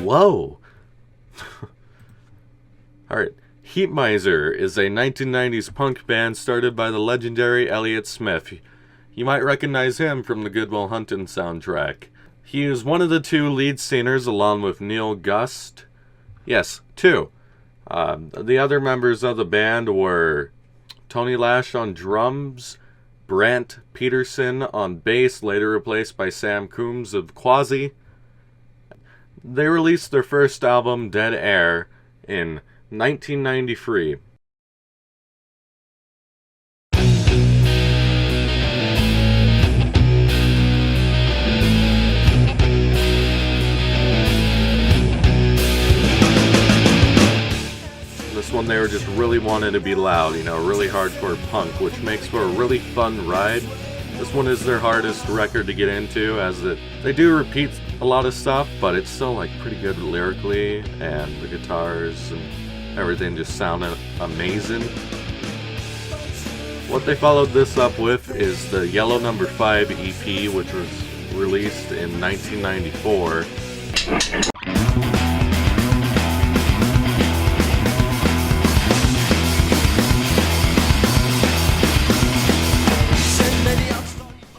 Whoa! Alright, Heatmiser is a 1990s punk band started by the legendary Elliott Smith. You might recognize him from the Good Will Hunting soundtrack. He is one of the two lead singers along with Neil Gust. Yes, two. The other members of the band were Tony Lash on drums, Brant Peterson on bass, later replaced by Sam Coombs of Quasi. They released their first album, Dead Air, in 1993. This one they were just really wanted to be loud, really hardcore punk, which makes for a really fun ride. This one is their hardest record to get into, as they do repeat a lot of stuff, but it's still pretty good lyrically, and the guitars and everything just sound amazing. What they followed this up with is the Yellow No. 5 EP, which was released in 1994.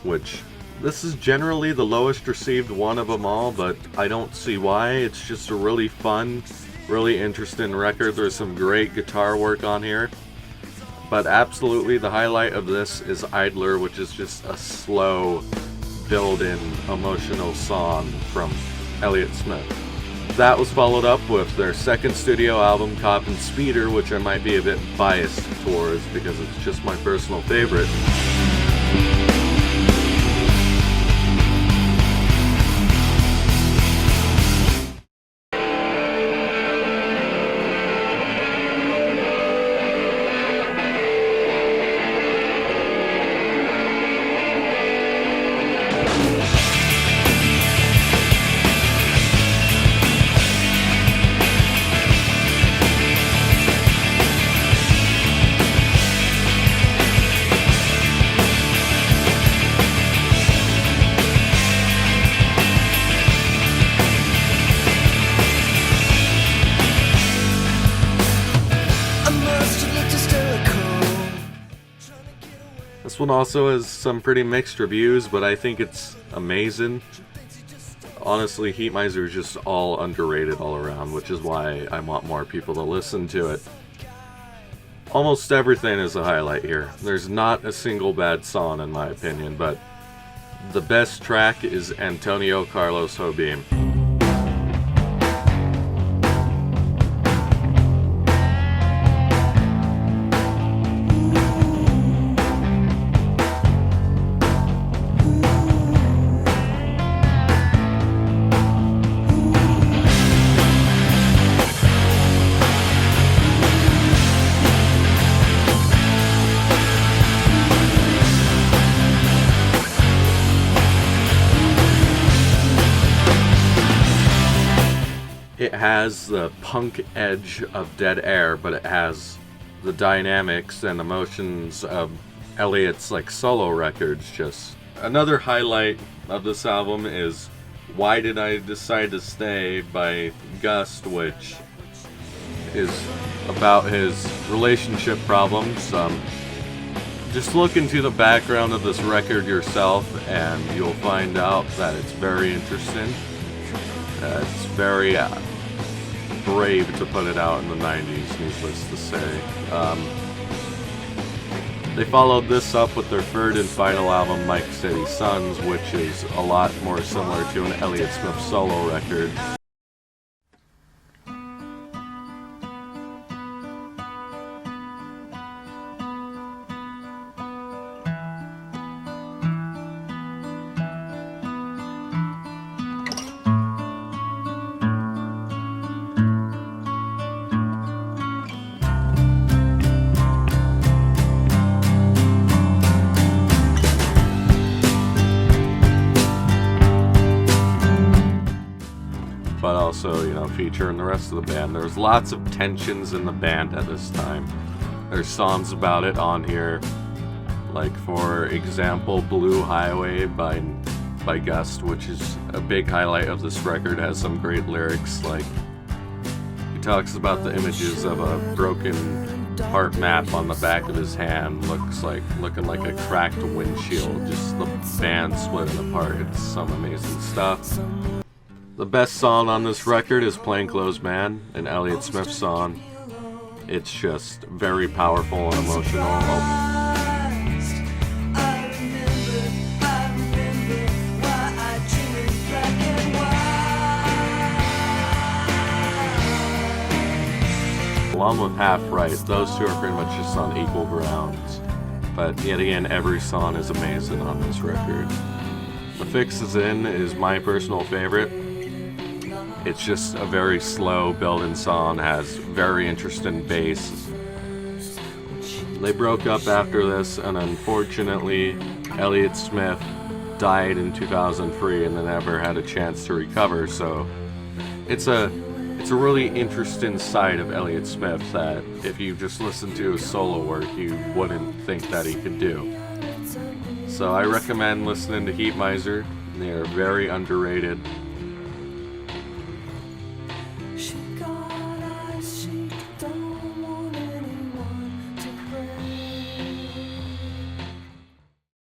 Which, this is generally the lowest received one of them all, but I don't see why. It's just a really fun, really interesting record. There's some great guitar work on here. But absolutely the highlight of this is Idler, which is just a slow, build-in, emotional song from Elliott Smith. That was followed up with their second studio album, Cop and Speeder, which I might be a bit biased towards because it's just my personal favorite. This one also has some pretty mixed reviews, but I think it's amazing. Honestly, Heatmiser is just all underrated all around, which is why I want more people to listen to it. Almost everything is a highlight here. There's not a single bad song in my opinion, but the best track is Antonio Carlos Jobim. It has the punk edge of Dead Air, but it has the dynamics and emotions of Elliott's solo records. Just another highlight of this album is Why Did I Decide to Stay by Gust, which is about his relationship problems. Just look into the background of this record yourself and you'll find out that it's very interesting. It's very brave to put it out in the 90s, needless to say. They followed this up with their third and final album, Mike City Sons, which is a lot more similar to an Elliott Smith solo record. also, you know, featuring the rest of the band. There's lots of tensions in the band at this time. There's songs about it on here, like for example, Blue Highway by Gust, which is a big highlight of this record. Has some great lyrics, like he talks about the images of a broken heart map on the back of his hand, looking like a cracked windshield, just the band splitting apart. It's some amazing stuff. The best song on this record is Plainclothes Man, an Elliott Smith song. It's just very powerful and emotional. Along with Half Right, those two are pretty much just on equal grounds. But yet again, every song is amazing on this record. The Fix Is In is my personal favorite. It's just a very slow building song, has very interesting bass. They broke up after this, and unfortunately, Elliott Smith died in 2003 and then never had a chance to recover, so it's a really interesting side of Elliott Smith that if you just listen to his solo work, you wouldn't think that he could do. So I recommend listening to Heatmiser. They are very underrated.